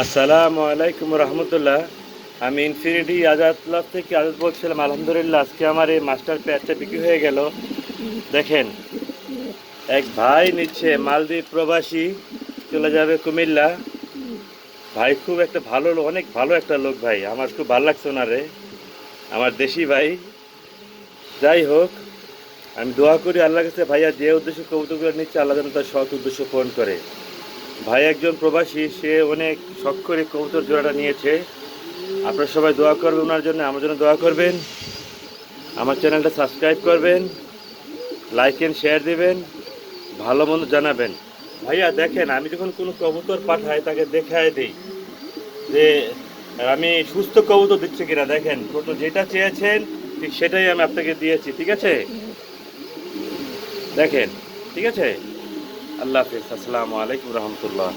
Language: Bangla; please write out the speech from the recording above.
আসসালামু আলাইকুম রহমতুল্লাহ। আমি ইনফিনিটি আজাদ ক্লাব থেকে আজাদ বলছিলাম। আলহামদুলিল্লাহ, আজকে আমার এই মাস্টার পেয়ারটা বিক্রি হয়ে গেল। দেখেন, এক ভাই নিচ্ছে, মালদ্বীপ প্রবাসী, চলে যাবে কুমিল্লা। ভাই খুব একটা ভালো লোক, অনেক ভালো একটা লোক ভাই, আমার খুব ভালো লাগছে ওনারে, আমার দেশি ভাই। যাই হোক, আমি দোয়া করি আল্লাহর কাছে, ভাইয়া যে উদ্দেশ্য কবুতরগুলো নিচ্ছে আল্লাহ যেন তার সৎ উদ্দেশ্য পূরণ করে। ভাই একজন প্রবাসী, সে অনেক শখ করে কবুতর জোড়াটা নিয়েছে। আপনারা সবাই দোয়া করবেন ওনার জন্য, আমার জন্য দোয়া করবেন, আমার চ্যানেলটা সাবস্ক্রাইব করবেন, লাইক অ্যান্ড শেয়ার দেবেন, ভালো মন্দ জানাবেন। ভাইয়া দেখেন, আমি যখন কোনো কবুতর পাঠাই তাকে দেখায় দিই যে আমি সুস্থ কবুতর দিচ্ছি কিনা। দেখেন, তো যেটা চেয়েছেন ঠিক সেটাই আমি আপনাকে দিয়েছি, ঠিক আছে? দেখেন, ঠিক আছে। আল্লাহ হাফিজ, আসসালামু আলাইকুম রহমতুল্লাহ।